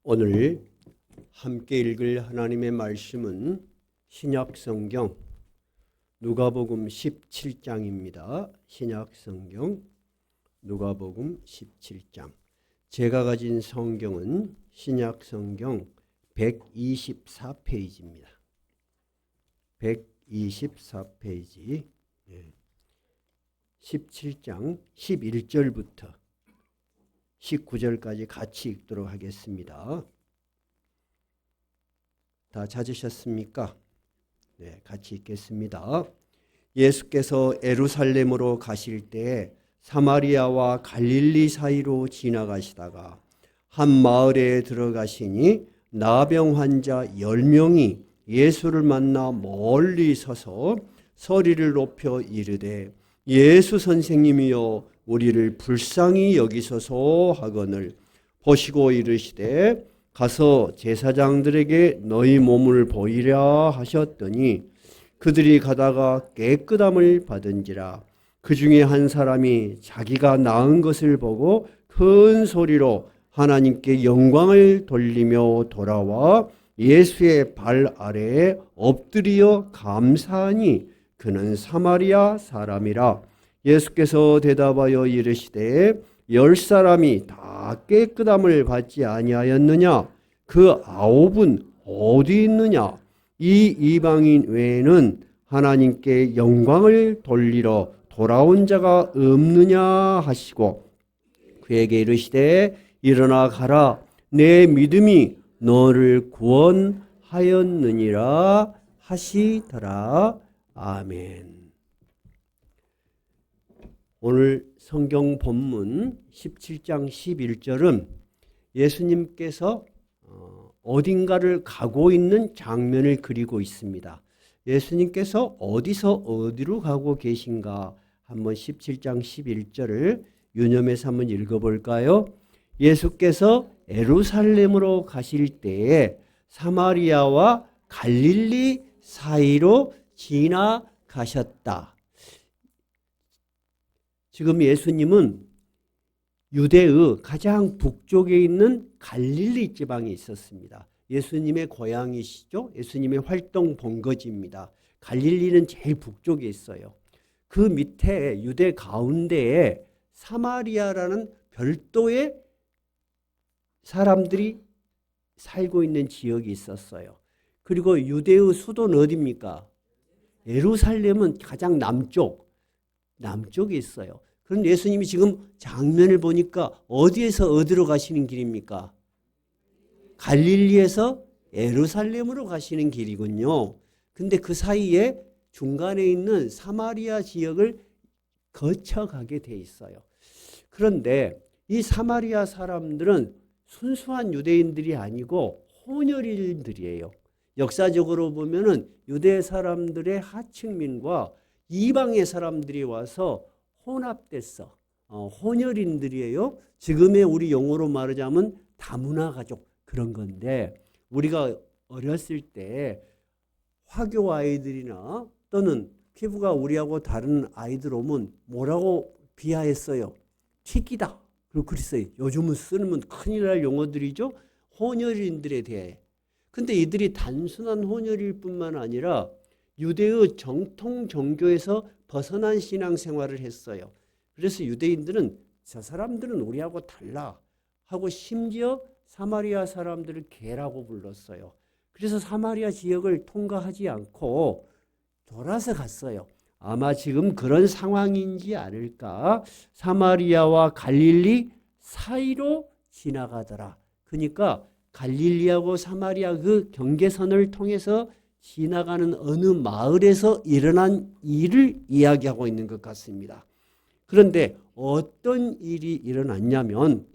오늘 함께 읽을 하나님의 말씀은 신약성경 누가복음 17장입니다. 신약성경 누가복음 17장. 제가 가진 성경은 신약성경 124페이지입니다. 124페이지 17장 11절부터 19절까지 같이 읽도록 하겠습니다. 다 찾으셨습니까? 네, 같이 읽겠습니다. 예수께서 예루살렘으로 가실 때 사마리아와 갈릴리 사이로 지나가시다가 한 마을에 들어가시니 나병 환자 10명이 예수를 만나 멀리 서서 소리를 높여 이르되 예수 선생님이여 우리를 불쌍히 여기소서 하거늘 보시고 이르시되 가서 제사장들에게 너희 몸을 보이라 하셨더니 그들이 가다가 깨끗함을 받은지라. 그 중에 한 사람이 자기가 나은 것을 보고 큰 소리로 하나님께 영광을 돌리며 돌아와 예수의 발 아래에 엎드려 감사하니 그는 사마리아 사람이라. 예수께서 대답하여 이르시되 10사람이 다 깨끗함을 받지 아니하였느냐? 그 9은 어디 있느냐? 이 이방인 외에는 하나님께 영광을 돌리러 돌아온 자가 없느냐 하시고 그에게 이르시되 일어나 가라. 내 믿음이 너를 구원하였느니라 하시더라. 아멘. 오늘 성경 본문 17장 11절은 예수님께서 어딘가를 가고 있는 장면을 그리고 있습니다. 예수님께서 어디서 어디로 가고 계신가 한번 17장 11절을 유념해서 한번 읽어볼까요? 예수께서 예루살렘으로 가실 때에 사마리아와 갈릴리 사이로 지나가셨다. 지금 예수님은 유대의 가장 북쪽에 있는 갈릴리 지방에 있었습니다. 예수님의 고향이시죠. 예수님의 활동 본거지입니다. 갈릴리는 제일 북쪽에 있어요. 그 밑에 유대 가운데에 사마리아라는 별도의 사람들이 살고 있는 지역이 있었어요. 그리고 유대의 수도는 어디입니까? 예루살렘은 가장 남쪽에 있어요. 그럼 예수님이 지금 장면을 보니까 어디에서 어디로 가시는 길입니까? 갈릴리에서 예루살렘으로 가시는 길이군요. 근데 그 사이에 중간에 있는 사마리아 지역을 거쳐가게 돼 있어요. 그런데 이 사마리아 사람들은 순수한 유대인들이 아니고 혼혈인들이에요. 역사적으로 보면은 유대 사람들의 하층민과 이방의 사람들이 와서 혼합됐어. 혼혈인들이에요. 지금의 우리 용어로 말하자면 다문화 가족 그런 건데 우리가 어렸을 때 화교 아이들이나 또는 피부가 우리하고 다른 아이들 오면 뭐라고 비하했어요? 튀기다. 그리고 그랬어요. 요즘은 쓰는 큰일 날 용어들이죠. 혼혈인들에 대해. 근데 이들이 단순한 혼혈일 뿐만 아니라 유대의 정통 종교에서 벗어난 신앙생활을 했어요. 그래서 유대인들은 저 사람들은 우리하고 달라 하고 심지어 사마리아 사람들을 개라고 불렀어요. 그래서 사마리아 지역을 통과하지 않고 돌아서 갔어요. 아마 지금 그런 상황인지 않을까. 사마리아와 갈릴리 사이로 지나가더라. 그러니까 갈릴리하고 사마리아 그 경계선을 통해서 지나가는 어느 마을에서 일어난 일을 이야기하고 있는 것 같습니다. 그런데 어떤 일이 일어났냐면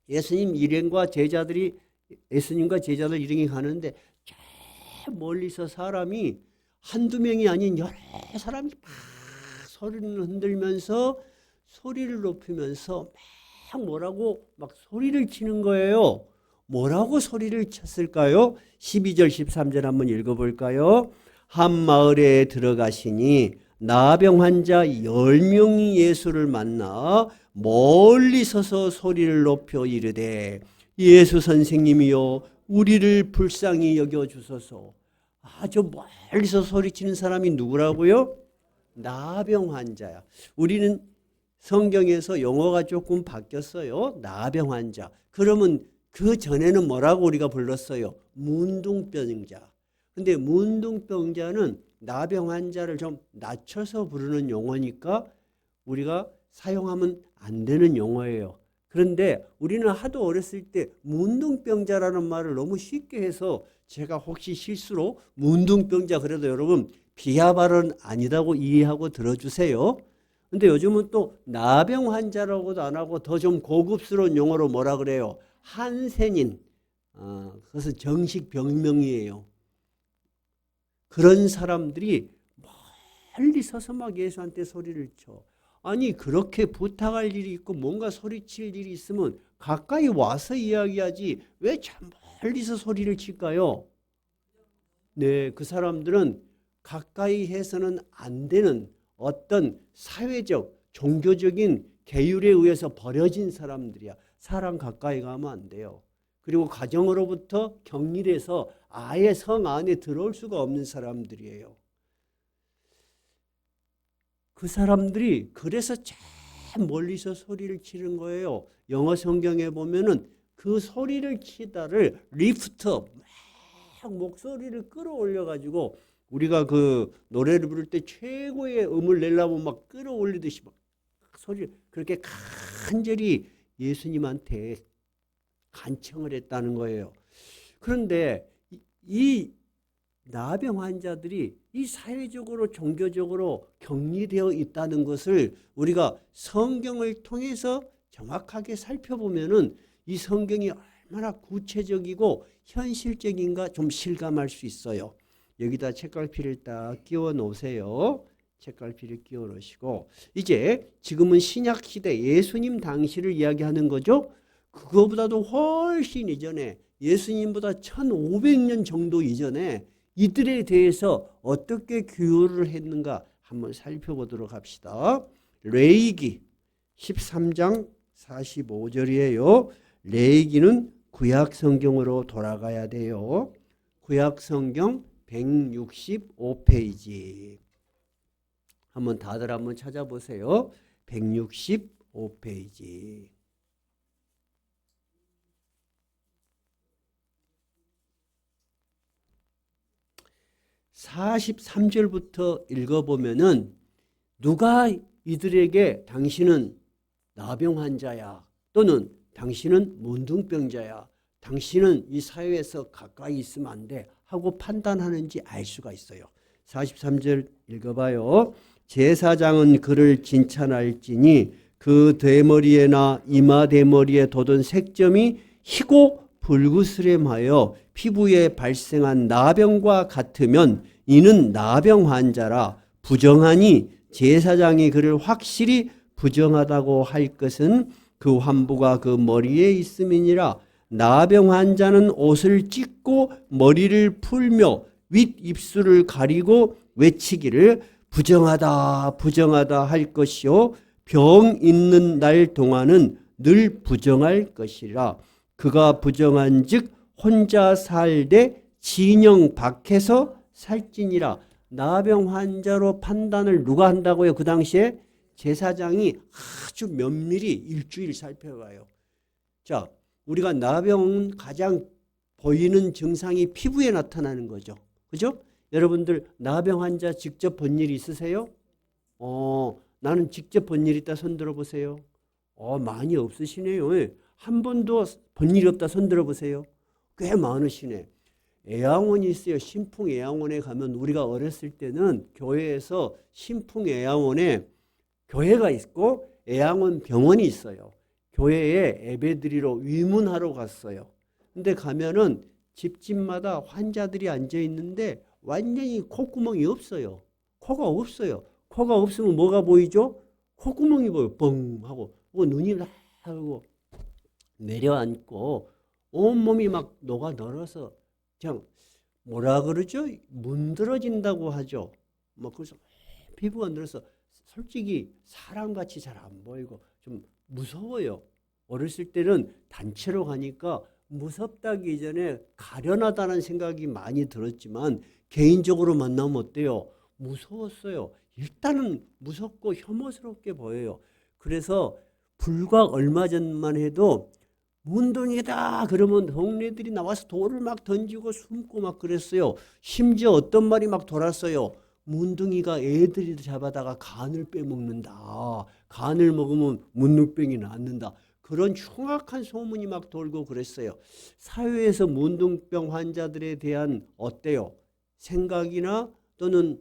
예수님과 제자들 일행이 가는데 저 멀리서 사람이 한두 명이 아닌 여러 사람이 막 소리를 흔들면서 소리를 높이면서 막 뭐라고 막 소리를 치는 거예요. 뭐라고 소리를 쳤을까요? 12절 13절 한번 읽어볼까요? 한 마을에 들어가시니 나병 환자 10명이 예수를 만나 멀리 서서 소리를 높여 이르되 예수 선생님이요 우리를 불쌍히 여겨주소서. 아주 멀리서 소리치는 사람이 누구라고요? 나병 환자야. 우리는 성경에서 용어가 조금 바뀌었어요. 나병 환자. 그러면 그 전에는 뭐라고 우리가 불렀어요? 문둥병자. 근데 문둥병자는 나병 환자를 좀 낮춰서 부르는 용어니까 우리가 사용하면 안 되는 용어예요. 그런데 우리는 하도 어렸을 때 문둥병자라는 말을 너무 쉽게 해서 제가 혹시 실수로 문둥병자 그래도 여러분 비하 발언 아니라고 이해하고 들어주세요. 근데 요즘은 또 나병 환자라고도 안 하고 더 좀 고급스러운 용어로 뭐라 그래요? 한센인. 그것은 정식 병명이에요. 그런 사람들이 멀리 서서 막 예수한테 소리를 쳐. 아니 그렇게 부탁할 일이 있고 뭔가 소리칠 일이 있으면 가까이 와서 이야기하지 왜 참 멀리서 소리를 칠까요? 네, 그 사람들은 가까이 해서는 안 되는 어떤 사회적, 종교적인 계율에 의해서 버려진 사람들이야. 사람 가까이 가면 안 돼요. 그리고 가정으로부터 격리돼서 아예 성 안에 들어올 수가 없는 사람들이에요. 그 사람들이 그래서 제일 멀리서 소리를 치는 거예요. 영어 성경에 보면은 그 소리를 치다를 리프트업, 막 목소리를 끌어올려 가지고 우리가 그 노래를 부를 때 최고의 음을 내려면 막 끌어올리듯이 막 소리 그렇게 간절히 예수님한테 간청을 했다는 거예요. 그런데 이 나병 환자들이 이 사회적으로 종교적으로 격리되어 있다는 것을 우리가 성경을 통해서 정확하게 살펴보면은 이 성경이 얼마나 구체적이고 현실적인가 좀 실감할 수 있어요. 여기다 책갈피를 딱 끼워 놓으세요. 책갈피를 끼워 놓으시고 이제 지금은 신약 시대 예수님 당시를 이야기하는 거죠. 그거보다도 훨씬 이전에 예수님보다 1500년 정도 이전에 이들에 대해서 어떻게 규율을 했는가 한번 살펴보도록 합시다. 레위기 13장 45절이에요. 레위기는 구약 성경으로 돌아가야 돼요. 구약 성경 165페이지. 한번 다들 한번 찾아보세요. 165페이지. 43절부터 읽어보면은 누가 이들에게 당신은 나병 환자야 또는 당신은 문둥병자야 당신은 이 사회에서 가까이 있으면 안 돼 하고 판단하는지 알 수가 있어요. 43절 읽어봐요. 제사장은 그를 진찰할지니 그 대머리에나 이마 대머리에 돋은 색점이 희고 불구스름하여 피부에 발생한 나병과 같으면 이는 나병 환자라. 부정하니 제사장이 그를 확실히 부정하다고 할 것은 그 환부가 그 머리에 있음이니라. 나병 환자는 옷을 찢고 머리를 풀며 윗입술을 가리고 외치기를 부정하다 부정하다 할 것이요 병 있는 날 동안은 늘 부정할 것이라. 그가 부정한즉 혼자 살되 진영 밖에서 살지니라. 나병 환자로 판단을 누가 한다고요? 그 당시에 제사장이 아주 면밀히 일주일 살펴봐요. 자, 우리가 나병은 가장 보이는 증상이 피부에 나타나는 거죠. 그죠? 여러분들 나병 환자 직접 본 일 있으세요? 나는 직접 본 일 있다 손 들어보세요. 많이 없으시네요. 한 번도 본 일이 없다 손 들어보세요. 꽤 많으시네. 애양원이 있어요. 신풍애양원에 가면 우리가 어렸을 때는 교회에서 신풍애양원에 교회가 있고 애양원 병원이 있어요. 교회에 예배드리러 위문하러 갔어요. 근데 가면은 집집마다 환자들이 앉아 있는데 완전히 콧구멍이 없어요. 코가 없어요. 코가 없으면 뭐가 보이죠? 콧구멍이 보여. 뻥 하고 눈이 막 하고 내려앉고 온몸이 막 녹아 늘어서 그냥 뭐라 그러죠? 문드러진다고 하죠. 막 그래서 피부가 늘어서 솔직히 사람같이 잘 안 보이고 좀 무서워요. 어렸을 때는 단체로 가니까 무섭다기 이전에 가련하다는 생각이 많이 들었지만 개인적으로 만나면 어때요? 무서웠어요. 일단은 무섭고 혐오스럽게 보여요. 그래서 불과 얼마 전만 해도 문둥이다 그러면 동네들이 나와서 돌을 막 던지고 숨고 막 그랬어요. 심지어 어떤 말이 막 돌았어요. 문둥이가 애들이 잡아다가 간을 빼먹는다. 간을 먹으면 문둥병이 낫는다. 그런 흉악한 소문이 막 돌고 그랬어요. 사회에서 문둥병 환자들에 대한 어때요? 생각이나 또는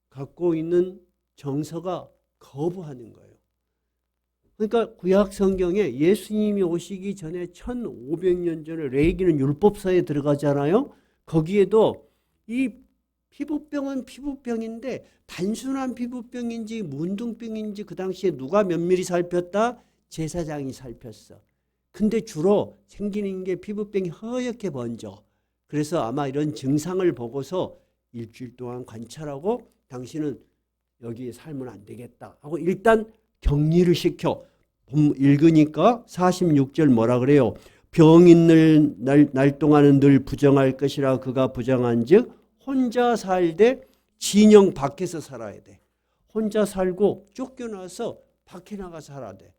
갖고 있는 정서가 거부하는 거예요. 그러니까 구약 성경에 예수님이 오시기 전에 1500년 전에 레위기는 율법사에 들어가잖아요. 거기에도 이 피부병은 피부병인데 단순한 피부병인지 문둥병인지 그 당시에 누가 면밀히 살폈다? 제사장이 살폈어. 근데 주로 생기는 게 피부병이 허옇게 번져. 그래서 아마 이런 증상을 보고서 일주일 동안 관찰하고 당신은 여기 살면 안 되겠다 하고 일단 격리를 시켜. 읽으니까 46절 뭐라 그래요? 병 있는 날 동안은 늘 부정할 것이라 그가 부정한 즉 혼자 살되 진영 밖에서 살아야 돼. 혼자 살고 쫓겨나서 밖에 나가 살아야 돼.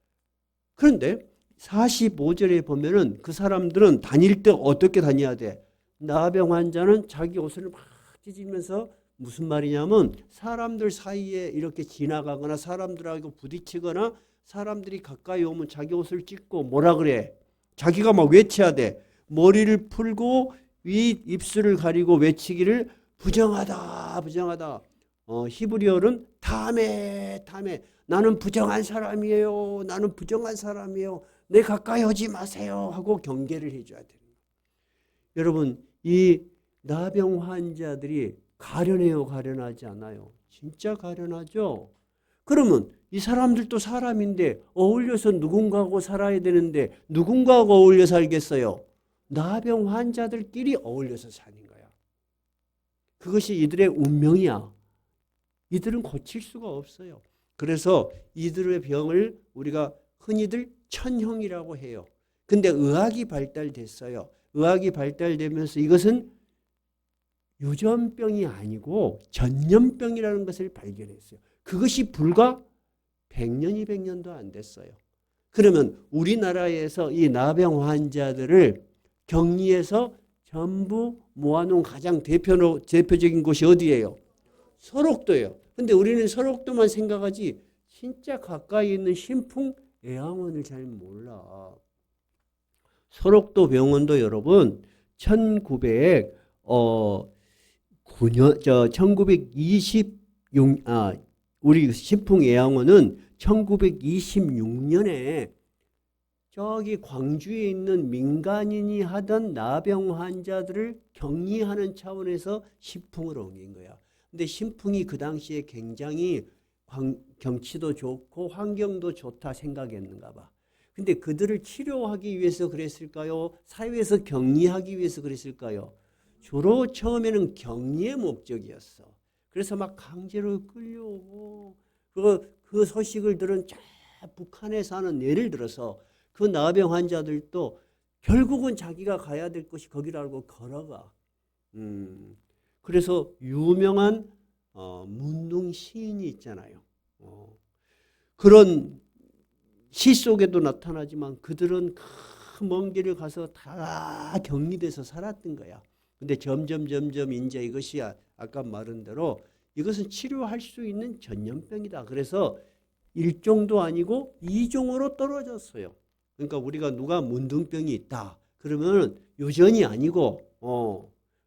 그런데 45절에 보면은 그 사람들은 다닐 때 어떻게 다녀야 돼? 나병 환자는 자기 옷을 막 찢으면서 무슨 말이냐면 사람들 사이에 이렇게 지나가거나 사람들하고 부딪히거나 사람들이 가까이 오면 자기 옷을 찢고 뭐라 그래? 자기가 막 외쳐야 돼. 머리를 풀고 위 입술을 가리고 외치기를 부정하다 부정하다. 히브리어는 다메 나는 부정한 사람이에요. 나는 부정한 사람이에요. 내 가까이 오지 마세요 하고 경계를 해줘야 돼요. 여러분 이 나병 환자들이 가련해요 가련하지 않아요? 진짜 가련하죠. 그러면 이 사람들도 사람인데 어울려서 누군가하고 살아야 되는데 누군가하고 어울려 살겠어요? 나병 환자들끼리 어울려서 사는 거야. 그것이 이들의 운명이야. 이들은 고칠 수가 없어요. 그래서 이들의 병을 우리가 흔히들 천형이라고 해요. 근데 의학이 발달됐어요. 의학이 발달되면서 이것은 유전병이 아니고 전염병이라는 것을 발견했어요. 그것이 불과 100년, 200년도 안 됐어요. 그러면 우리나라에서 이 나병 환자들을 격리해서 전부 모아놓은 가장 대표적인 곳이 어디예요? 설옥도예요. 근데 우리는 설옥도만 생각하지 진짜 가까이 있는 신풍 애양원을 잘 몰라. 설옥도 병원도 여러분 1926 우리 신풍 애양원은 1926년에 저기 광주에 있는 민간인이 하던 나병 환자들을 격리하는 차원에서 신풍으로 옮긴 거야. 근데 신풍이 그 당시에 굉장히 경치도 좋고 환경도 좋다 생각했는가 봐. 근데 그들을 치료하기 위해서 그랬을까요? 사회에서 격리하기 위해서 그랬을까요? 주로 처음에는 격리의 목적이었어. 그래서 막 강제로 끌려오고 그 소식을 들은 저 북한에 사는 예를 들어서 그 나병 환자들도 결국은 자기가 가야 될 곳이 거기라고 걸어가. 그래서 유명한 문둥 시인이 있잖아요. 그런 시 속에도 나타나지만 그들은 그 먼 길을 가서 다 격리돼서 살았던 거야. 근데 점점 이제 이것이 아까 말한 대로 이것은 치료할 수 있는 전염병이다. 그래서 1종도 아니고 2종으로 떨어졌어요. 그러니까 우리가 누가 문둥병이 있다. 그러면 유전이 아니고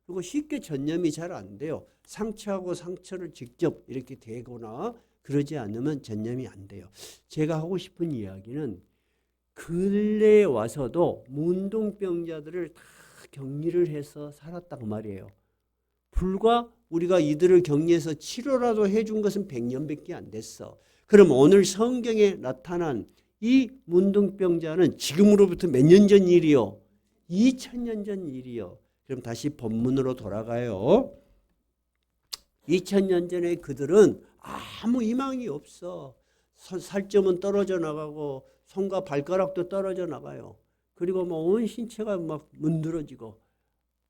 그리고 쉽게 전염이 잘 안 돼요. 상처하고 상처를 직접 이렇게 대거나 그러지 않으면 전염이 안 돼요. 제가 하고 싶은 이야기는 근래에 와서도 문둥병자들을 다 격리를 해서 살았단 말이에요. 불과 우리가 이들을 격리해서 치료라도 해준 것은 100년밖에 안 됐어. 그럼 오늘 성경에 나타난 이 문둥병자는 지금으로부터 몇 년 전 일이요? 2000년 전 일이요. 그럼 다시 본문으로 돌아가요. 2000년 전에 그들은 아무 희망이 없어. 살점은 떨어져 나가고 손과 발가락도 떨어져 나가요. 그리고 뭐 온 신체가 막 문드러지고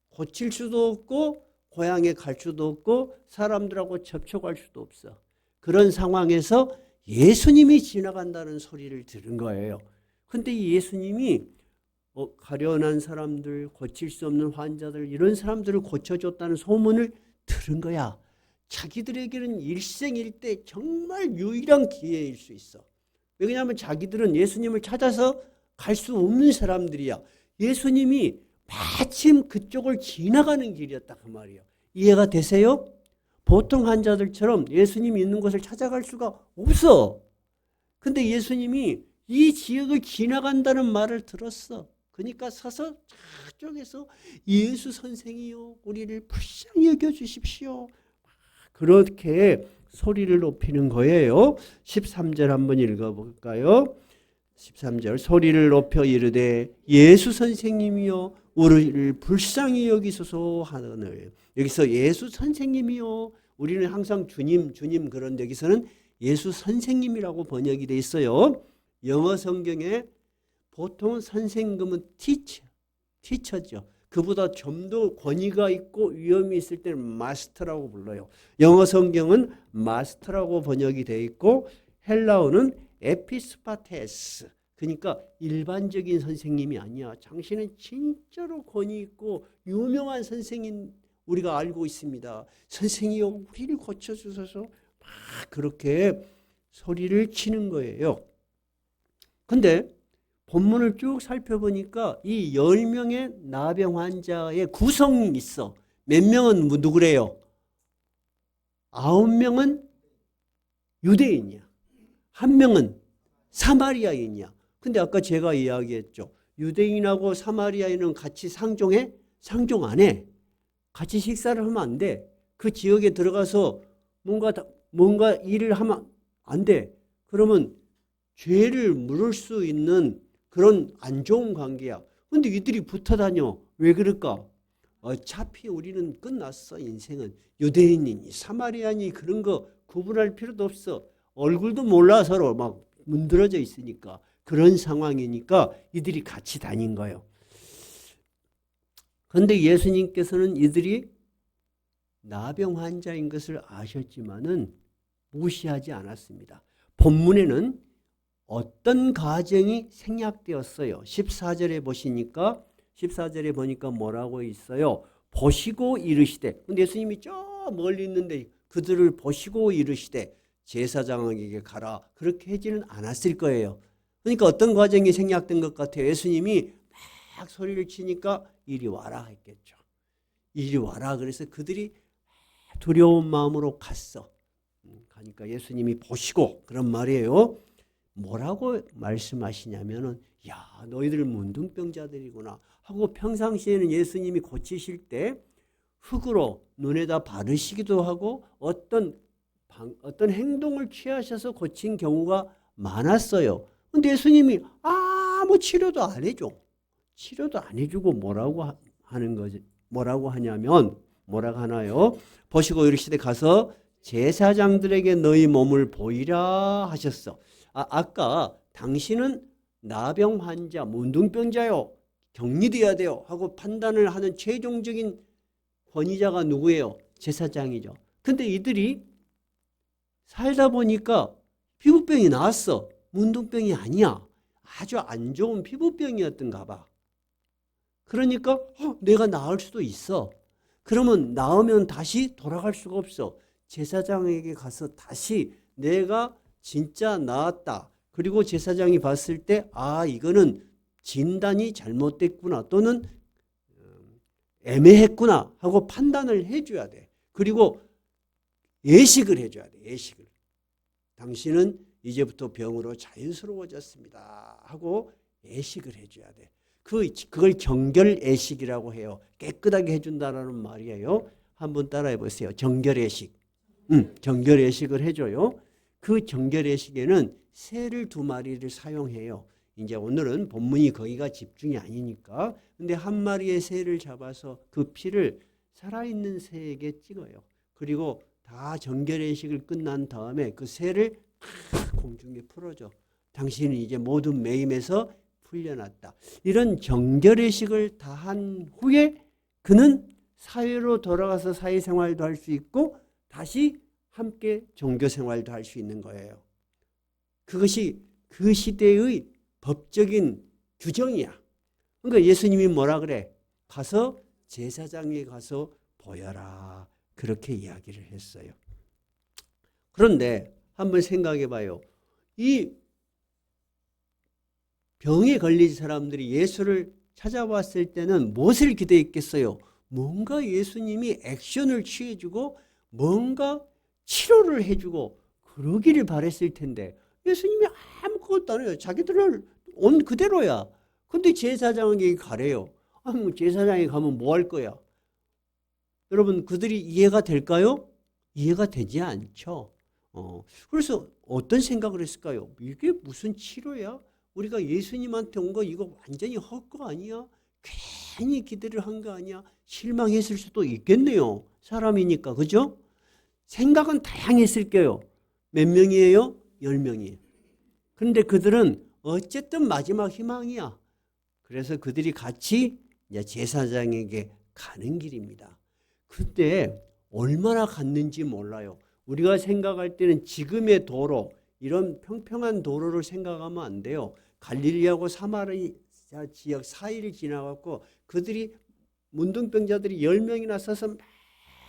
고칠 수도 없고 고향에 갈 수도 없고 사람들하고 접촉할 수도 없어. 그런 상황에서 예수님이 지나간다는 소리를 들은 거예요. 근데 이 예수님이 가련한 사람들, 고칠 수 없는 환자들, 이런 사람들을 고쳐줬다는 소문을 들은 거야. 자기들에게는 일생일대 정말 유일한 기회일 수 있어. 왜냐하면 자기들은 예수님을 찾아서 갈 수 없는 사람들이야. 예수님이 마침 그쪽을 지나가는 길이었다 그 말이에요. 이해가 되세요? 보통 환자들처럼 예수님이 있는 곳을 찾아갈 수가 없어. 근데 예수님이 이 지역을 지나간다는 말을 들었어. 그러니까 서서 저쪽에서 예수 선생이요, 우리를 불쌍히 여겨주십시오. 그렇게 소리를 높이는 거예요. 13절 한번 읽어볼까요? 13절 소리를 높여 이르되 예수 선생님이요 우리를 불쌍히 여기소서 하는. 여기서 예수 선생님이요, 우리는 항상 주님 주님, 그런데 여기서는 예수 선생님이라고 번역이 돼 있어요. 영어 성경에 보통 선생님은 티처죠. 그보다 좀 더 권위가 있고 위험이 있을 때는 마스터라고 불러요. 영어 성경은 마스터라고 번역이 되어 있고 헬라어는 에피스파테스, 그러니까 일반적인 선생님이 아니야. 당신은 진짜로 권위 있고 유명한 선생님 우리가 알고 있습니다. 선생이요 우리를 고쳐주셔서 막 그렇게 소리를 치는 거예요. 근데 본문을 쭉 살펴보니까 이 10명의 나병 환자의 구성이 있어. 몇 명은 누구래요? 9명은 유대인이야. 1명은 사마리아인이야. 근데 아까 제가 이야기했죠. 유대인하고 사마리아인은 같이 상종해? 상종 안 해. 같이 식사를 하면 안 돼. 그 지역에 들어가서 뭔가 일을 하면 안 돼. 그러면 죄를 물을 수 있는 그런 안 좋은 관계야. 근데 이들이 붙어 다녀. 왜 그럴까? 어차피 우리는 끝났어. 인생은 유대인이니 사마리아니 그런 거 구분할 필요도 없어. 얼굴도 몰라 서로 막 문드러져 있으니까. 그런 상황이니까 이들이 같이 다닌 거예요. 그런데 예수님께서는 이들이 나병 환자인 것을 아셨지만은 무시하지 않았습니다. 본문에는 어떤 가정이 생략되었어요. 14절에 보시니까 14절에 보니까 뭐라고 있어요? 보시고 이르시되. 근데 예수님이 저 멀리 있는데 그들을 보시고 이르시되 제사장에게 가라. 그렇게 하지는 않았을 거예요. 그러니까 어떤 과정이 생략된 것 같아요. 예수님이 막 소리를 치니까 이리 와라 했겠죠. 이리 와라. 그래서 그들이 두려운 마음으로 갔어. 가니까 예수님이 보시고 그런 말이에요. 뭐라고 말씀하시냐면은 야 너희들 문둥병자들이구나 하고 평상시에는 예수님이 고치실 때 흙으로 눈에다 바르시기도 하고 어떤 행동을 취하셔서 고친 경우가 많았어요. 근데 예수님이 아무 치료도 안 해줘. 치료도 안 해주고 뭐라고 하는 거지? 뭐라고 하냐면 뭐라고 하나요? 보시고 이르시되 가서 제사장들에게 너희 몸을 보이라 하셨어. 아까 당신은 나병 환자, 문둥병자요. 격리돼야 돼요. 하고 판단을 하는 최종적인 권위자가 누구예요? 제사장이죠. 근데 이들이 살다 보니까 피부병이 나왔어. 문둥병이 아니야. 아주 안 좋은 피부병이었던가 봐. 그러니까 내가 나을 수도 있어. 그러면 나으면 다시 돌아갈 수가 없어. 제사장에게 가서 다시 내가 진짜 나았다. 그리고 제사장이 봤을 때 이거는 진단이 잘못됐구나 또는 애매했구나 하고 판단을 해줘야 돼. 그리고 예식을 해줘야 돼. 예식을. 당신은 이제부터 병으로 자연스러워졌습니다 하고 예식을 해줘야 돼. 그걸 정결 예식이라고 해요. 깨끗하게 해준다는 말이에요. 한번 따라해 보세요. 정결 예식. 정결 예식을 해줘요. 그 정결 예식에는 새를 2마리를 사용해요. 이제 오늘은 본문이 거기가 집중이 아니니까. 근데 한 마리의 새를 잡아서 그 피를 살아있는 새에게 찍어요. 그리고 다 정결 예식을 끝난 다음에 그 새를 공중에 풀어줘. 당신은 이제 모든 매임에서 풀려났다. 이런 정결의식을 다한 후에 그는 사회로 돌아가서 사회생활도 할 수 있고 다시 함께 종교생활도 할 수 있는 거예요. 그것이 그 시대의 법적인 규정이야. 그러니까 예수님이 뭐라 그래? 가서 제사장에 가서 보여라. 그렇게 이야기를 했어요. 그런데 한번 생각해 봐요. 이 병에 걸린 사람들이 예수를 찾아왔을 때는 무엇을 기대했겠어요? 뭔가 예수님이 액션을 취해주고 뭔가 치료를 해주고 그러기를 바랬을 텐데 예수님이 아무것도 안 해요. 자기들은 온 그대로야. 근데 제사장에게 가래요. 뭐 제사장에 가면 뭐 할 거야? 여러분 그들이 이해가 될까요? 이해가 되지 않죠. 그래서 어떤 생각을 했을까요? 이게 무슨 치료야? 우리가 예수님한테 온 거 이거 완전히 헛거 아니야? 괜히 기대를 한 거 아니야? 실망했을 수도 있겠네요. 사람이니까. 그죠? 생각은 다양했을 거예요. 몇 명이에요? 10명이에요. 그런데 그들은 어쨌든 마지막 희망이야. 그래서 그들이 같이 이제 제사장에게 가는 길입니다. 그때 얼마나 갔는지 몰라요. 우리가 생각할 때는 지금의 도로, 이런 평평한 도로를 생각하면 안 돼요. 갈릴리하고 사마리아 지역 사이를 지나갔고 그들이 문둥병자들이 10명이나 서서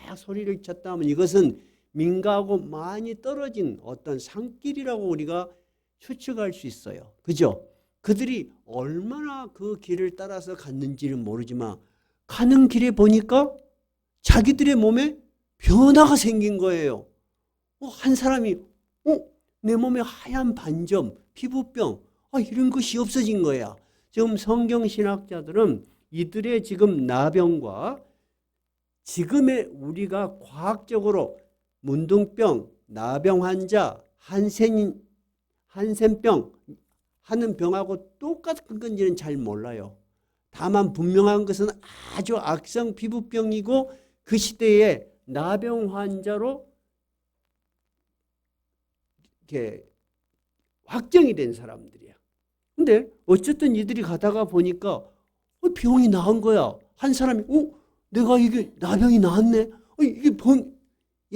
막 소리를 쳤다 하면 이것은 민가하고 많이 떨어진 어떤 산길이라고 우리가 추측할 수 있어요. 그죠? 그들이 얼마나 그 길을 따라서 갔는지는 모르지만 가는 길에 보니까 자기들의 몸에 변화가 생긴 거예요. 한 사람이 내 몸에 하얀 반점, 피부병 이런 것이 없어진 거야. 지금 성경신학자들은 이들의 지금 나병과 지금의 우리가 과학적으로 문둥병, 나병 환자, 한센병 하는 병하고 똑같은 건지는 잘 몰라요. 다만 분명한 것은 아주 악성 피부병이고 그 시대에 나병 환자로 이렇게 확정이 된 사람들이야. 근데 어쨌든 이들이 가다가 보니까 병이 나은 거야. 한 사람이 내가 이게 나병이 나았네. 이게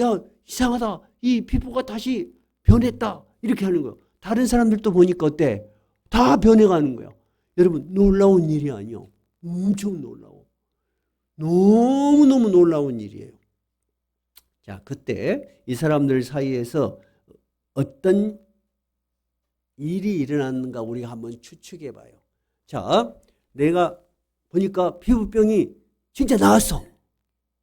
야 이상하다. 이 피부가 다시 변했다. 이렇게 하는 거야. 다른 사람들도 보니까 어때? 다 변해가는 거야. 여러분 놀라운 일이 아니요. 엄청 놀라워. 너무너무 놀라운 일이에요. 자, 그때 이 사람들 사이에서 어떤 일이 일어났는가 우리가 한번 추측해 봐요. 자, 내가 보니까 피부병이 진짜 나았어.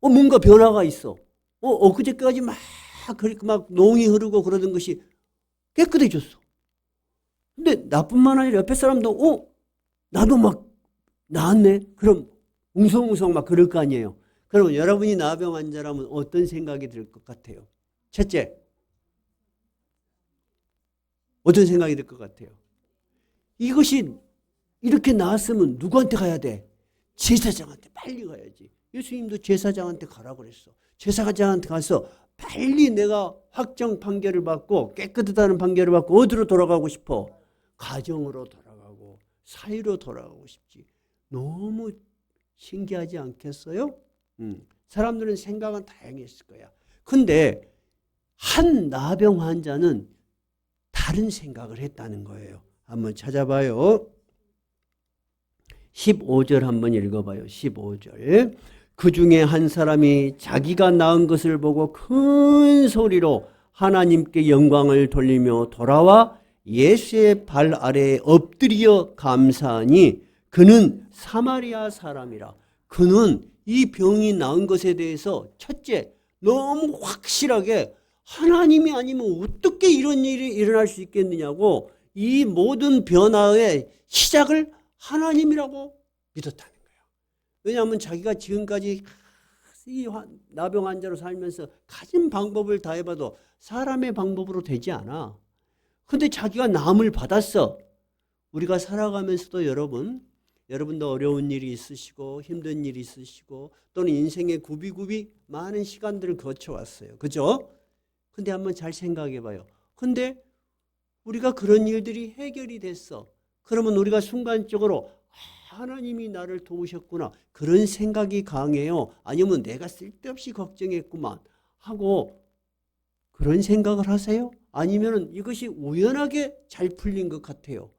뭔가 변화가 있어. 엊그제까지 막 농이 흐르고 그러던 것이 깨끗해졌어. 근데 나뿐만 아니라 옆에 사람도 나도 막 나았네. 그럼 웅성웅성 막 그럴 거 아니에요. 그러면 여러분이 나병 환자라면 어떤 생각이 들 것 같아요? 첫째, 어떤 생각이 들 것 같아요? 이것이 이렇게 나았으면 누구한테 가야 돼? 제사장한테 빨리 가야지. 예수님도 제사장한테 가라고 그랬어. 제사장한테 가서 빨리 내가 확정 판결을 받고 깨끗하다는 판결을 받고 어디로 돌아가고 싶어? 가정으로 돌아가고 사회로 돌아가고 싶지. 너무 신기하지 않겠어요? 사람들은 생각은 다양했을 거야. 근데 한 나병 환자는 다른 생각을 했다는 거예요. 한번 찾아봐요. 15절 한번 읽어봐요. 15절. 그 중에 한 사람이 자기가 낳은 것을 보고 큰 소리로 하나님께 영광을 돌리며 돌아와 예수의 발 아래에 엎드려 감사하니 그는 사마리아 사람이라. 그는 이 병이 나은 것에 대해서 첫째, 너무 확실하게 하나님이 아니면 어떻게 이런 일이 일어날 수 있겠느냐고 이 모든 변화의 시작을 하나님이라고 믿었다는 거예요. 왜냐하면 자기가 지금까지 이 나병 환자로 살면서 가진 방법을 다 해봐도 사람의 방법으로 되지 않아. 근데 자기가 남을 받았어. 우리가 살아가면서도 여러분도 어려운 일이 있으시고 힘든 일이 있으시고 또는 인생의 굽이굽이 많은 시간들을 거쳐왔어요. 그죠? 근데 한번 잘 생각해 봐요. 근데 우리가 그런 일들이 해결이 됐어. 그러면 우리가 순간적으로 하나님이 나를 도우셨구나 그런 생각이 강해요? 아니면 내가 쓸데없이 걱정했구만 하고 그런 생각을 하세요? 아니면 이것이 우연하게 잘 풀린 것 같아요?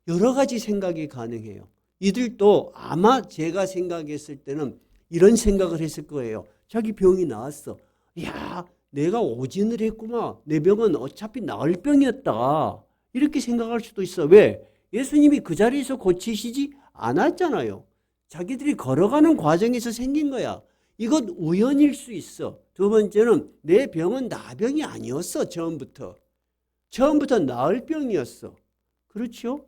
여러 가지 생각이 가능해요. 이들도 아마 제가 생각했을 때는 이런 생각을 했을 거예요. 자기 병이 나았어. 야, 내가 오진을 했구만. 내 병은 어차피 나을 병이었다. 이렇게 생각할 수도 있어. 왜? 예수님이 그 자리에서 고치시지 않았잖아요. 자기들이 걸어가는 과정에서 생긴 거야. 이건 우연일 수 있어. 두 번째는 내 병은 나병이 아니었어. 처음부터 나을 병이었어. 그렇죠?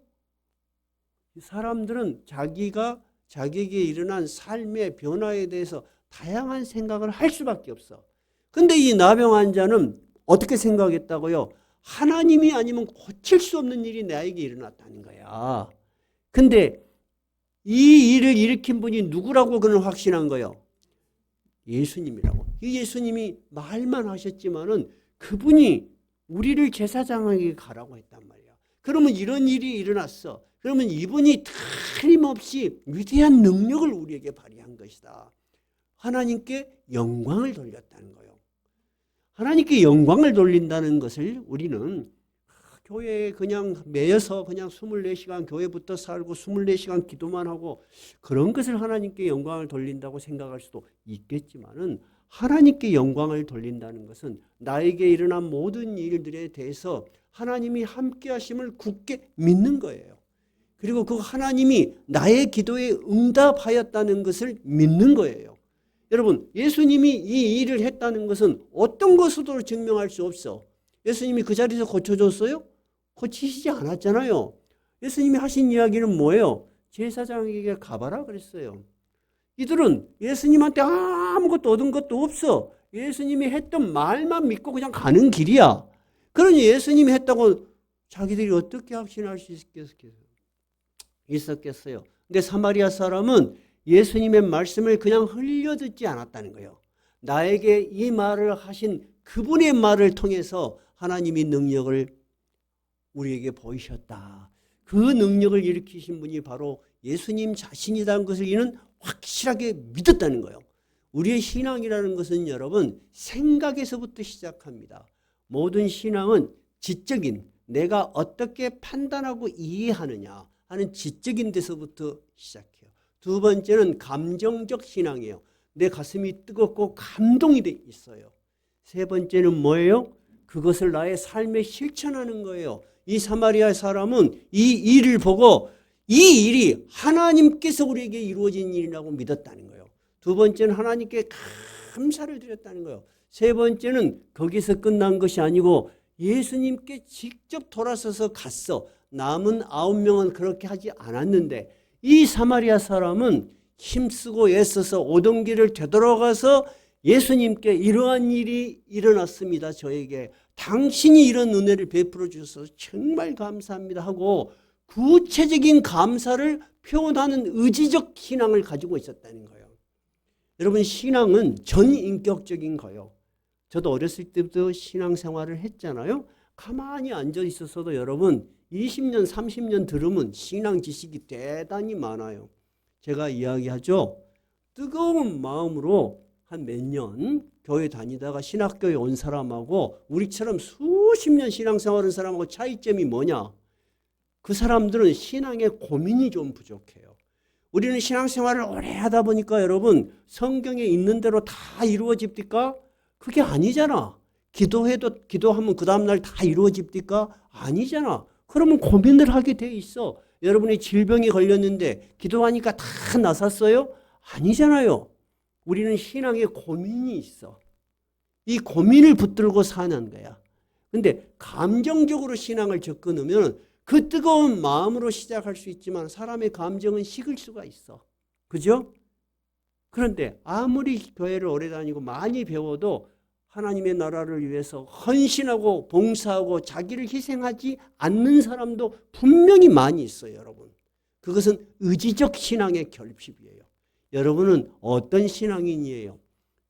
사람들은 자기에게 일어난 삶의 변화에 대해서 다양한 생각을 할 수밖에 없어. 근데 이 나병 환자는 어떻게 생각했다고요? 하나님이 아니면 고칠 수 없는 일이 나에게 일어났다는 거야. 근데 이 일을 일으킨 분이 누구라고 그는 확신한 거예요? 예수님이라고. 이 예수님이 말만 하셨지만은 그분이 우리를 제사장에게 가라고 했단 말이야. 그러면 이런 일이 일어났어. 그러면 이분이 틀림없이 위대한 능력을 우리에게 발휘한 것이다. 하나님께 영광을 돌렸다는 거예요. 하나님께 영광을 돌린다는 것을 우리는 교회에 그냥 매여서 그냥 24시간 교회부터 살고 24시간 기도만 하고 그런 것을 하나님께 영광을 돌린다고 생각할 수도 있겠지만은 하나님께 영광을 돌린다는 것은 나에게 일어난 모든 일들에 대해서 하나님이 함께 하심을 굳게 믿는 거예요. 그리고 그 하나님이 나의 기도에 응답하였다는 것을 믿는 거예요. 여러분, 예수님이 이 일을 했다는 것은 어떤 것으로 증명할 수 없어. 예수님이 그 자리에서 고쳐줬어요? 고치시지 않았잖아요. 예수님이 하신 이야기는 뭐예요? 제사장에게 가봐라 그랬어요. 이들은 예수님한테 아무것도 얻은 것도 없어. 예수님이 했던 말만 믿고 그냥 가는 길이야. 그러니 예수님이 했다고 자기들이 어떻게 확신할 수 있었겠어요? 근데 사마리아 사람은 예수님의 말씀을 그냥 흘려듣지 않았다는 거예요. 나에게 이 말을 하신 그분의 말을 통해서 하나님이 능력을 우리에게 보이셨다. 그 능력을 일으키신 분이 바로 예수님 자신이라는 것을 이는 확실하게 믿었다는 거예요. 우리의 신앙이라는 것은 여러분 생각에서부터 시작합니다. 모든 신앙은 지적인 내가 어떻게 판단하고 이해하느냐 하는 지적인 데서부터 시작해요. 두 번째는 감정적 신앙이에요. 내 가슴이 뜨겁고 감동이 돼 있어요. 세 번째는 뭐예요? 그것을 나의 삶에 실천하는 거예요. 이 사마리아 사람은 이 일을 보고 이 일이 하나님께서 우리에게 이루어진 일이라고 믿었다는 거예요. 두 번째는 하나님께 감사를 드렸다는 거예요. 세 번째는 거기서 끝난 것이 아니고 예수님께 직접 돌아서서 갔어. 남은 9명은 그렇게 하지 않았는데 이 사마리아 사람은 힘쓰고 애써서 오던 길을 되돌아가서 예수님께 이러한 일이 일어났습니다. 저에게 당신이 이런 은혜를 베풀어 주셔서 정말 감사합니다 하고 구체적인 감사를 표현하는 의지적 신앙을 가지고 있었다는 거예요. 여러분 신앙은 전인격적인 거예요. 저도 어렸을 때부터 신앙생활을 했잖아요. 가만히 앉아 있었어도 여러분 20년 30년 들으면 신앙 지식이 대단히 많아요. 제가 이야기하죠. 뜨거운 마음으로 한 몇 년 교회 다니다가 신학교에 온 사람하고 우리처럼 수십 년 신앙생활한 사람하고 차이점이 뭐냐? 그 사람들은 신앙에 고민이 좀 부족해요. 우리는 신앙생활을 오래 하다 보니까 여러분 성경에 있는 대로 다 이루어집니까? 그게 아니잖아. 기도하면 그 다음날 다 이루어집니까? 아니잖아. 그러면 고민을 하게 돼 있어. 여러분이 질병이 걸렸는데 기도하니까 다 나섰어요? 아니잖아요. 우리는 신앙에 고민이 있어. 이 고민을 붙들고 사는 거야. 근데 감정적으로 신앙을 접근하면 그 뜨거운 마음으로 시작할 수 있지만 사람의 감정은 식을 수가 있어. 그죠? 그런데 아무리 교회를 오래 다니고 많이 배워도 하나님의 나라를 위해서 헌신하고 봉사하고 자기를 희생하지 않는 사람도 분명히 많이 있어요, 여러분. 그것은 의지적 신앙의 결핍이에요. 여러분은 어떤 신앙인이에요?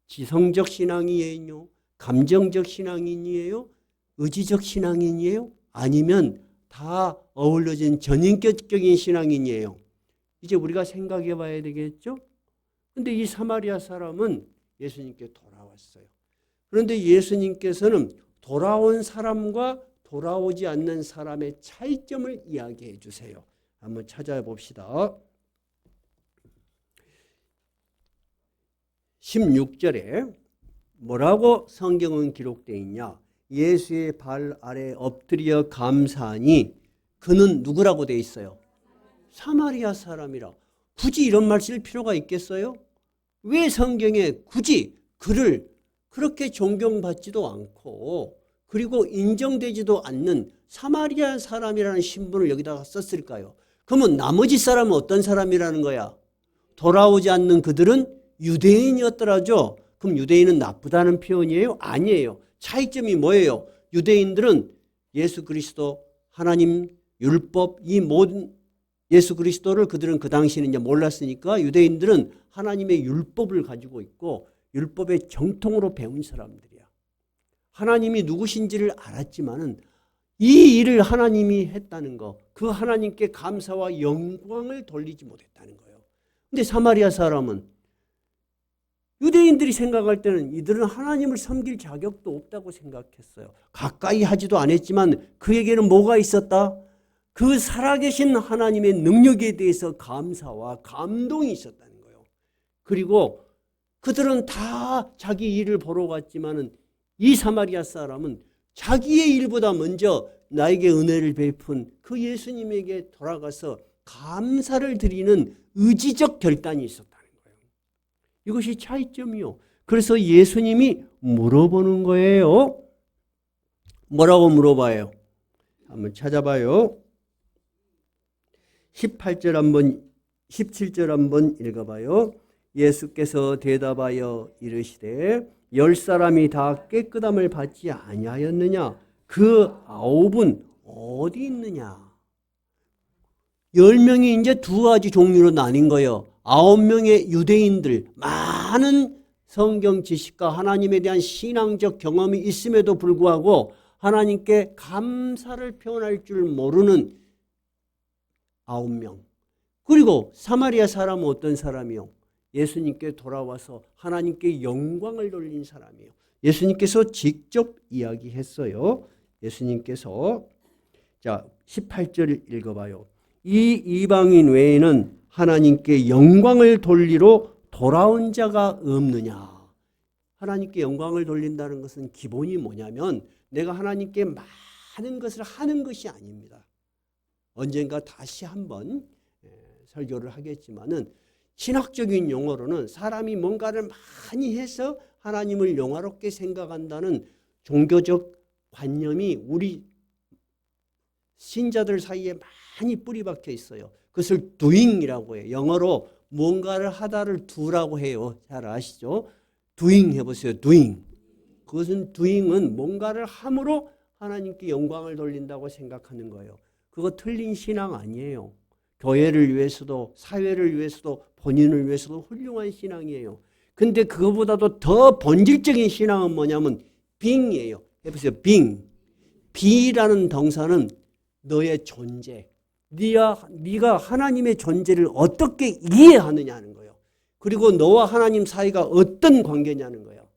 지성적 신앙이에요? 감정적 신앙인이에요? 의지적 신앙인이에요? 아니면 다 어우러진 전인격적인 신앙인이에요. 이제 우리가 생각해 봐야 되겠죠? 근데 이 사마리아 사람은 예수님께 돌아왔어요. 그런데 예수님께서는 돌아온 사람과 돌아오지 않는 사람의 차이점을 이야기해 주세요. 한번 찾아봅시다. 16절에 뭐라고 성경은 기록되어 있냐? 예수의 발 아래 엎드려 감사하니 그는 누구라고 되어 있어요? 사마리아 사람이라. 굳이 이런 말 쓸 필요가 있겠어요? 왜 성경에 굳이 그를 그렇게 존경받지도 않고 그리고 인정되지도 않는 사마리아 사람이라는 신분을 여기다가 썼을까요? 그러면 나머지 사람은 어떤 사람이라는 거야? 돌아오지 않는 그들은 유대인이었더라죠. 그럼 유대인은 나쁘다는 표현이에요? 아니에요. 차이점이 뭐예요? 유대인들은 예수 그리스도, 하나님, 율법, 이 모든 예수 그리스도를 그들은 그 당시에는 이제 몰랐으니까 유대인들은 하나님의 율법을 가지고 있고 율법의 정통으로 배운 사람들이야. 하나님이 누구신지를 알았지만은 이 일을 하나님이 했다는 거, 그 하나님께 감사와 영광을 돌리지 못했다는 거예요. 근데 사마리아 사람은 유대인들이 생각할 때는 이들은 하나님을 섬길 자격도 없다고 생각했어요. 가까이 하지도 않았지만 그에게는 뭐가 있었다? 그 살아계신 하나님의 능력에 대해서 감사와 감동이 있었다는 거예요. 그리고 그들은 다 자기 일을 보러 갔지만은 이 사마리아 사람은 자기의 일보다 먼저 나에게 은혜를 베푼 그 예수님에게 돌아가서 감사를 드리는 의지적 결단이 있었다는 거예요. 이것이 차이점이요. 그래서 예수님이 물어보는 거예요. 뭐라고 물어봐요? 한번 찾아봐요. 18절 한번 17절 한번 읽어봐요. 예수께서 대답하여 이르시되 10사람이 다 깨끗함을 받지 아니하였느냐? 그 9은 어디 있느냐? 10명이 이제 두 가지 종류로 나뉜 거예요. 9명의 유대인들, 많은 성경 지식과 하나님에 대한 신앙적 경험이 있음에도 불구하고 하나님께 감사를 표현할 줄 모르는 9명. 그리고 사마리아 사람은 어떤 사람이요? 예수님께 돌아와서 하나님께 영광을 돌린 사람이에요. 예수님께서 직접 이야기했어요. 예수님께서 자 18절 읽어봐요. 이 이방인 외에는 하나님께 영광을 돌리러 돌아온 자가 없느냐. 하나님께 영광을 돌린다는 것은 기본이 뭐냐면 내가 하나님께 많은 것을 하는 것이 아닙니다. 언젠가 다시 한번 설교를 하겠지만은 신학적인 용어로는 사람이 뭔가를 많이 해서 하나님을 영화롭게 생각한다는 종교적 관념이 우리 신자들 사이에 많이 뿌리박혀 있어요. 그것을 doing이라고 해요. 영어로 뭔가를 하다를 do라고 해요. 잘 아시죠? doing 해보세요. doing. 그것은 doing은 뭔가를 함으로 하나님께 영광을 돌린다고 생각하는 거예요. 그거 틀린 신앙 아니에요. 교회를 위해서도 사회를 위해서도 본인을 위해서도 훌륭한 신앙이에요. 근데 그거보다도 더 본질적인 신앙은 뭐냐면 being이에요. 해보세요. being. be라는 동사는 너의 존재. 네가 하나님의 존재를 어떻게 이해하느냐는 거예요. 그리고 너와 하나님 사이가 어떤 관계냐는 거예요.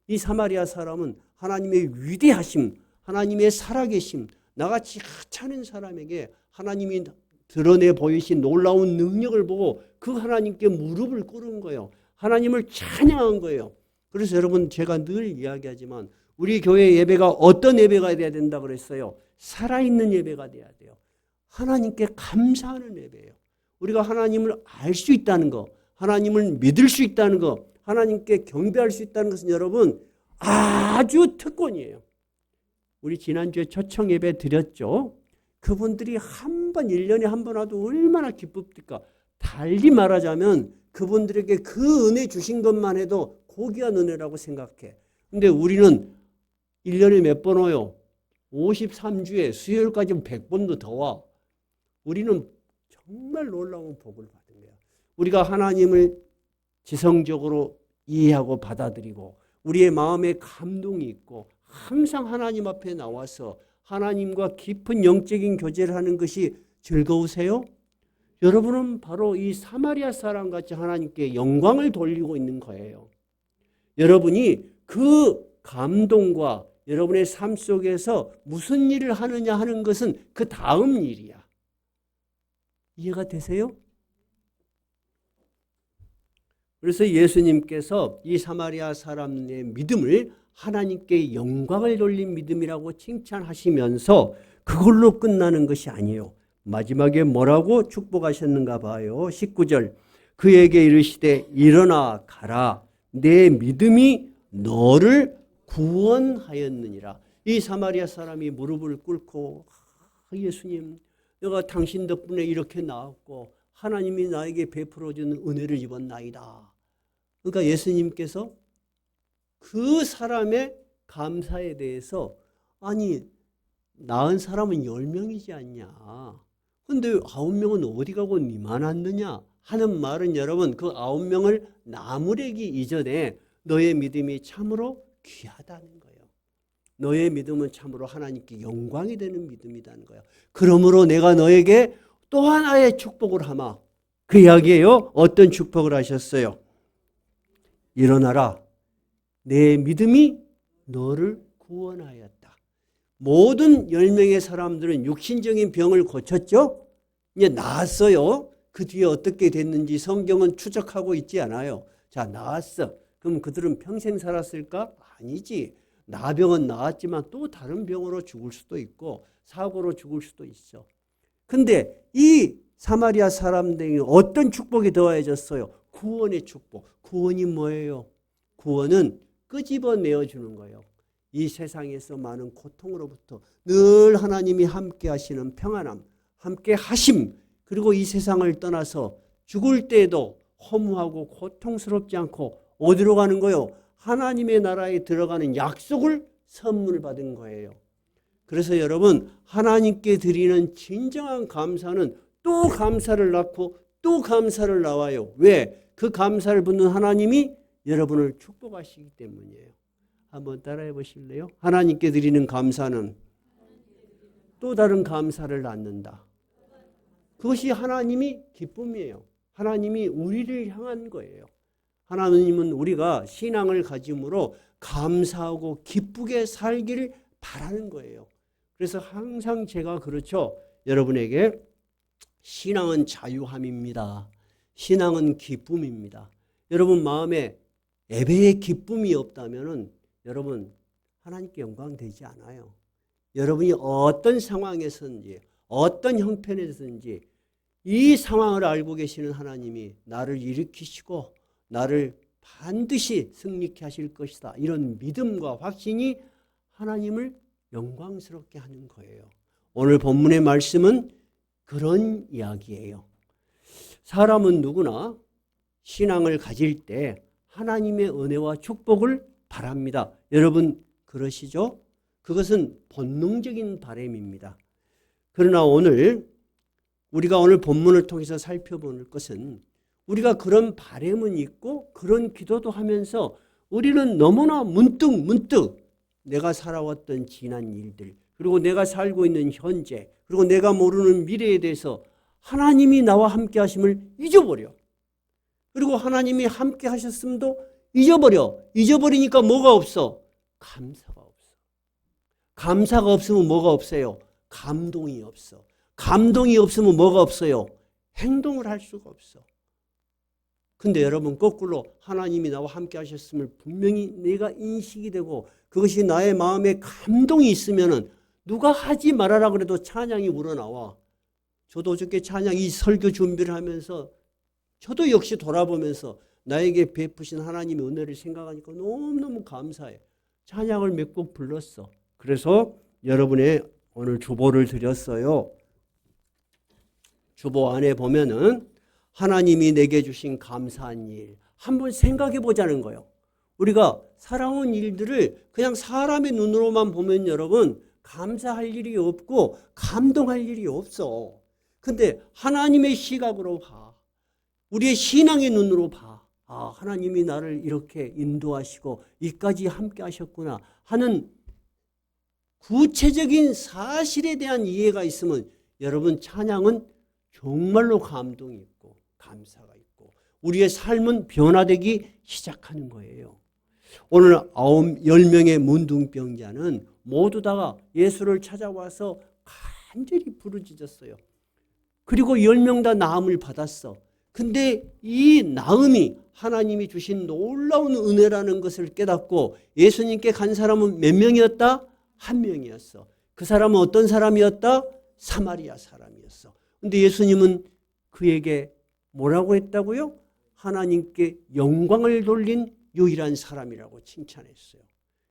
이 사마리아 사람은 하나님의 위대하심, 하나님의 살아계심, 나같이 하찮은 사람에게 하나님이 드러내 보이신 놀라운 능력을 보고 그 하나님께 무릎을 꿇은 거예요. 하나님을 찬양한 거예요. 그래서 여러분 제가 늘 이야기하지만 우리 교회 예배가 어떤 예배가 돼야 된다고 그랬어요? 살아있는 예배가 돼야 돼요. 하나님께 감사하는 예배예요. 우리가 하나님을 알 수 있다는 거, 하나님을 믿을 수 있다는 거, 하나님께 경배할 수 있다는 것은 여러분 아주 특권이에요. 우리 지난주에 초청 예배 드렸죠. 그분들이 한 번 1년에 한 번 와도 얼마나 기쁩니까? 달리 말하자면 그분들에게 그 은혜 주신 것만 해도 고귀한 은혜라고 생각해. 근데 우리는 1년에 몇 번 와요? 53주에 수요일까지 100번도 더 와. 우리는 정말 놀라운 복을 받은 거야. 우리가 하나님을 지성적으로 이해하고 받아들이고 우리의 마음에 감동이 있고 항상 하나님 앞에 나와서 하나님과 깊은 영적인 교제를 하는 것이 즐거우세요? 여러분은 바로 이 사마리아 사람같이 하나님께 영광을 돌리고 있는 거예요. 여러분이 그 감동과 여러분의 삶 속에서 무슨 일을 하느냐 하는 것은 그 다음 일이야. 이해가 되세요? 그래서 예수님께서 이 사마리아 사람의 믿음을 하나님께 영광을 돌린 믿음이라고 칭찬하시면서 그걸로 끝나는 것이 아니에요. 마지막에 뭐라고 축복하셨는가 봐요. 19절 그에게 이르시되 일어나 가라 내 믿음이 너를 구원하였느니라. 이 사마리아 사람이 무릎을 꿇고 예수님 내가 당신 덕분에 이렇게 나왔고 하나님이 나에게 베풀어 주는 은혜를 입었나이다. 그러니까 예수님께서 그 사람의 감사에 대해서 아니 나은 사람은 10명이지 않냐. 근데 9명은 어디 가고 니만 왔느냐 하는 말은 여러분 그 9명을 나무래기 이전에 너의 믿음이 참으로 귀하다는 거예요. 너의 믿음은 참으로 하나님께 영광이 되는 믿음이라는 거예요. 그러므로 내가 너에게 또 하나의 축복을 하마. 그 이야기예요. 어떤 축복을 하셨어요? 일어나라. 내 믿음이 너를 구원하였다. 모든 10명의 사람들은 육신적인 병을 고쳤죠. 이제 나았어요. 그 뒤에 어떻게 됐는지 성경은 추적하고 있지 않아요. 자, 나았어. 그럼 그들은 평생 살았을까? 아니지. 나병은 나았지만 또 다른 병으로 죽을 수도 있고 사고로 죽을 수도 있어. 근데 이 사마리아 사람들에게 어떤 축복이 더해졌어요? 구원의 축복. 구원이 뭐예요? 구원은 끄집어내어 주는 거예요. 이 세상에서 많은 고통으로부터 늘 하나님이 함께 하시는 평안함, 함께 하심, 그리고 이 세상을 떠나서 죽을 때에도 허무하고 고통스럽지 않고 어디로 가는 거예요? 하나님의 나라에 들어가는 약속을 선물 받은 거예요. 그래서 여러분 하나님께 드리는 진정한 감사는 또 감사를 낳고 또 감사를 낳아요. 왜? 그 감사를 받는 하나님이 여러분을 축복하시기 때문이에요. 한번 따라해 보실래요? 하나님께 드리는 감사는 또 다른 감사를 낳는다. 그것이 하나님이 기쁨이에요. 하나님이 우리를 향한 거예요. 하나님은 우리가 신앙을 가짐으로 감사하고 기쁘게 살기를 바라는 거예요. 그래서 항상 제가 그렇죠. 여러분에게 신앙은 자유함입니다. 신앙은 기쁨입니다. 여러분 마음에 예배의 기쁨이 없다면 여러분 하나님께 영광 되지 않아요. 여러분이 어떤 상황에서든지 어떤 형편에서든지 이 상황을 알고 계시는 하나님이 나를 일으키시고 나를 반드시 승리케 하실 것이다. 이런 믿음과 확신이 하나님을 영광스럽게 하는 거예요. 오늘 본문의 말씀은 그런 이야기예요. 사람은 누구나 신앙을 가질 때 하나님의 은혜와 축복을 바랍니다. 여러분 그러시죠? 그것은 본능적인 바람입니다. 그러나 우리가 오늘 본문을 통해서 살펴볼 것은 우리가 그런 바람은 있고 그런 기도도 하면서 우리는 너무나 문득 내가 살아왔던 지난 일들 그리고 내가 살고 있는 현재 그리고 내가 모르는 미래에 대해서 하나님이 나와 함께 하심을 잊어버려. 그리고 하나님이 함께 하셨음도 잊어버리니까 뭐가 없어? 감사가 없어. 감사가 없으면 뭐가 없어요? 감동이 없어. 감동이 없으면 뭐가 없어요? 행동을 할 수가 없어. 근데 여러분 거꾸로 하나님이 나와 함께 하셨음을 분명히 내가 인식이 되고 그것이 나의 마음에 감동이 있으면은 누가 하지 말아라 그래도 찬양이 우러나와. 저도 어저께 찬양 이 설교 준비를 하면서 저도 역시 돌아보면서 나에게 베푸신 하나님의 은혜를 생각하니까 너무너무 감사해. 찬양을 몇 곡 불렀어. 그래서 여러분의 오늘 주보를 드렸어요. 주보 안에 보면은 하나님이 내게 주신 감사한 일 한번 생각해 보자는 거예요. 우리가 살아온 일들을 그냥 사람의 눈으로만 보면 여러분 감사할 일이 없고 감동할 일이 없어. 근데 하나님의 시각으로 봐. 우리의 신앙의 눈으로 봐. 아, 하나님이 나를 이렇게 인도하시고 이까지 함께 하셨구나 하는 구체적인 사실에 대한 이해가 있으면 여러분 찬양은 정말로 감동이 있고 감사가 있고 우리의 삶은 변화되기 시작하는 거예요. 오늘 10명의 문둥병자는 모두 다가 예수를 찾아와서 간절히 부르짖었어요. 그리고 10명 다 나음을 받았어. 근데 이 나음이 하나님이 주신 놀라운 은혜라는 것을 깨닫고 예수님께 간 사람은 몇 명이었다? 한 명이었어. 그 사람은 어떤 사람이었다? 사마리아 사람이었어. 근데 예수님은 그에게 뭐라고 했다고요? 하나님께 영광을 돌린 유일한 사람이라고 칭찬했어요.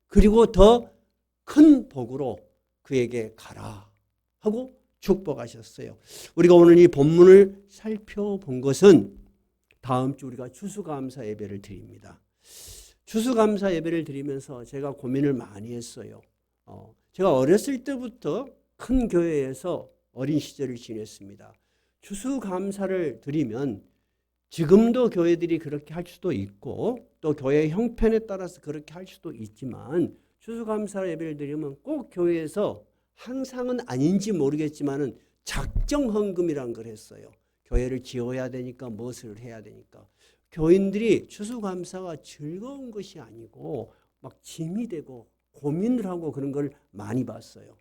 그리고 더 큰 복으로 그에게 가라 하고 축복하셨어요. 우리가 오늘 이 본문을 살펴본 것은 다음 주 우리가 추수감사 예배를 드립니다. 추수감사 예배를 드리면서 제가 고민을 많이 했어요. 제가 어렸을 때부터 큰 교회에서 어린 시절을 지냈습니다. 추수감사를 드리면 지금도 교회들이 그렇게 할 수도 있고 또 교회 형편에 따라서 그렇게 할 수도 있지만 추수감사 예배를 드리면 꼭 교회에서 항상은 아닌지 모르겠지만은 작정 헌금이란 걸 했어요. 교회를 지어야 되니까 무엇을 해야 되니까. 교인들이 추수감사가 즐거운 것이 아니고 막 짐이 되고 고민을 하고 그런 걸 많이 봤어요.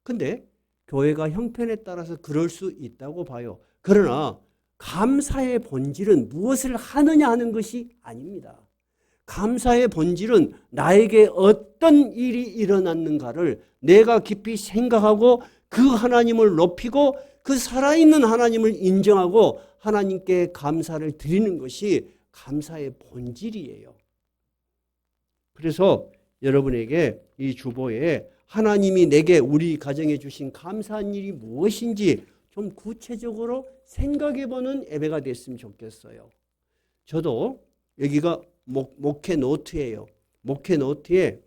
근데 교회가 형편에 따라서 그럴 수 있다고 봐요. 그러나 감사의 본질은 무엇을 하느냐 하는 것이 아닙니다. 감사의 본질은 나에게 어떤 일이 일어났는가를 내가 깊이 생각하고 그 하나님을 높이고 그 살아있는 하나님을 인정하고 하나님께 감사를 드리는 것이 감사의 본질이에요. 그래서 여러분에게 이 주보에 하나님이 내게 우리 가정에 주신 감사한 일이 무엇인지 좀 구체적으로 생각해보는 예배가 됐으면 좋겠어요. 저도 여기가 목회 노트예요. 목회 노트에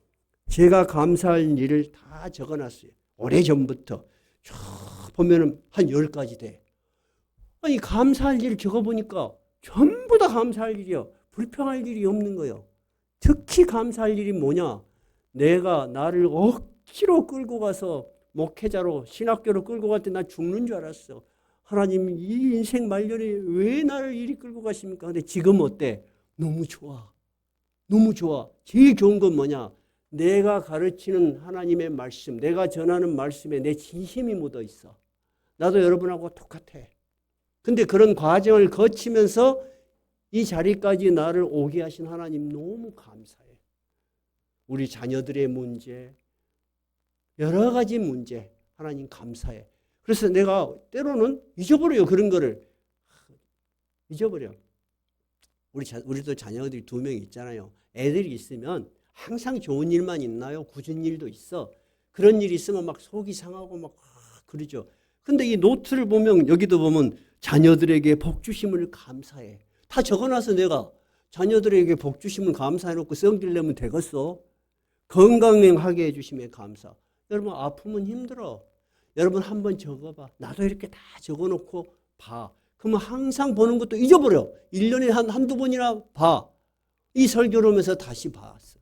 제가 감사할 일을 다 적어놨어요. 오래전부터 쭉 보면은 한 10가지 돼. 아니 감사할 일을 적어보니까 전부 다 감사할 일이야. 불평할 일이 없는 거예요. 특히 감사할 일이 뭐냐? 내가 나를 억지로 끌고 가서 목회자로 신학교로 끌고 갈 때 나 죽는 줄 알았어. 하나님 이 인생 말년에 왜 나를 이리 끌고 가십니까? 근데 지금 어때? 너무 좋아. 너무 좋아. 제일 좋은 건 뭐냐? 내가 가르치는 하나님의 말씀, 내가 전하는 말씀에 내 진심이 묻어 있어. 나도 여러분하고 똑같아. 근데 그런 과정을 거치면서 이 자리까지 나를 오게 하신 하나님 너무 감사해. 우리 자녀들의 문제, 여러 가지 문제, 하나님 감사해. 그래서 내가 때로는 잊어버려요. 그런 거를. 잊어버려. 우리도 자녀들이 2명 있잖아요. 애들이 있으면 항상 좋은 일만 있나요? 굳은 일도 있어. 그런 일이 있으면 막 속이 상하고 막 그러죠. 근데 이 노트를 보면 여기도 보면 자녀들에게 복 주심을 감사해. 다 적어놔서 내가 자녀들에게 복 주심을 감사해놓고 성질 내면 되겠어? 건강하게 해주심에 감사. 여러분 아프면 힘들어. 여러분 한번 적어봐. 나도 이렇게 다 적어놓고 봐. 그러면 항상 보는 것도 잊어버려. 1년에 한두 번이나 봐. 이 설교를 하면서 다시 봤어.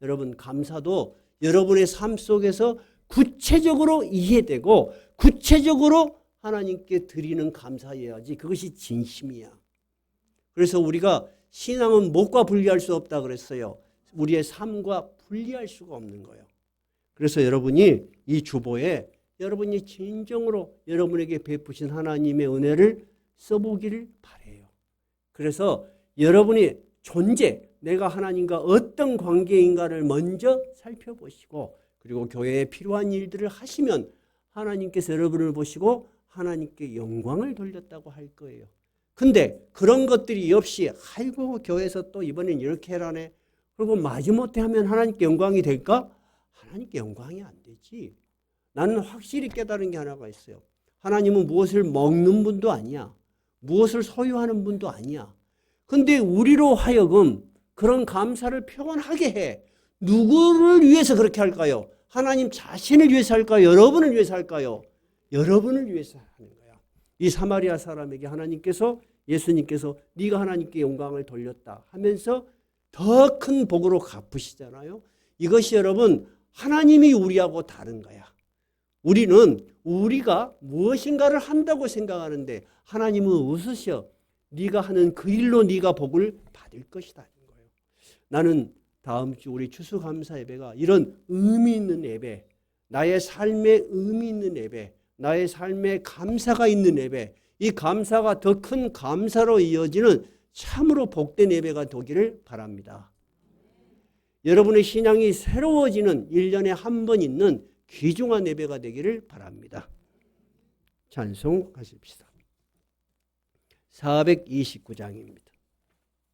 여러분 감사도 여러분의 삶 속에서 구체적으로 이해되고 구체적으로 하나님께 드리는 감사여야지 그것이 진심이야. 그래서 우리가 신앙은 무엇과 분리할 수 없다 그랬어요. 우리의 삶과 분리할 수가 없는 거예요. 그래서 여러분이 이 주보에 여러분이 진정으로 여러분에게 베푸신 하나님의 은혜를 써보기를 바라요. 그래서 여러분이 존재, 내가 하나님과 어떤 관계인가를 먼저 살펴보시고 그리고 교회에 필요한 일들을 하시면 하나님께서 여러분을 보시고 하나님께 영광을 돌렸다고 할 거예요. 근데 그런 것들이 없이 아이고 교회에서 또 이번엔 이렇게 해라네. 그리고 마지못해 하면 하나님께 영광이 될까? 하나님께 영광이 안 되지. 나는 확실히 깨달은 게 하나가 있어요. 하나님은 무엇을 먹는 분도 아니야. 무엇을 소유하는 분도 아니야. 근데 우리로 하여금 그런 감사를 표현하게 해. 누구를 위해서 그렇게 할까요? 하나님 자신을 위해서 할까요? 여러분을 위해서 할까요? 여러분을 위해서 하는 거야. 이 사마리아 사람에게 하나님께서 예수님께서 네가 하나님께 영광을 돌렸다 하면서 더 큰 복으로 갚으시잖아요. 이것이 여러분 하나님이 우리하고 다른 거야. 우리는 우리가 무엇인가를 한다고 생각하는데 하나님은 웃으셔. 네가 하는 그 일로 네가 복을 받을 것이다. 나는 다음 주 우리 추수감사 예배가 이런 의미 있는 예배, 나의 삶에 의미 있는 예배, 나의 삶에 감사가 있는 예배, 이 감사가 더 큰 감사로 이어지는 참으로 복된 예배가 되기를 바랍니다. 여러분의 신앙이 새로워지는 1년에 한 번 있는 귀중한 예배가 되기를 바랍니다. 찬송하십시다. 429장입니다.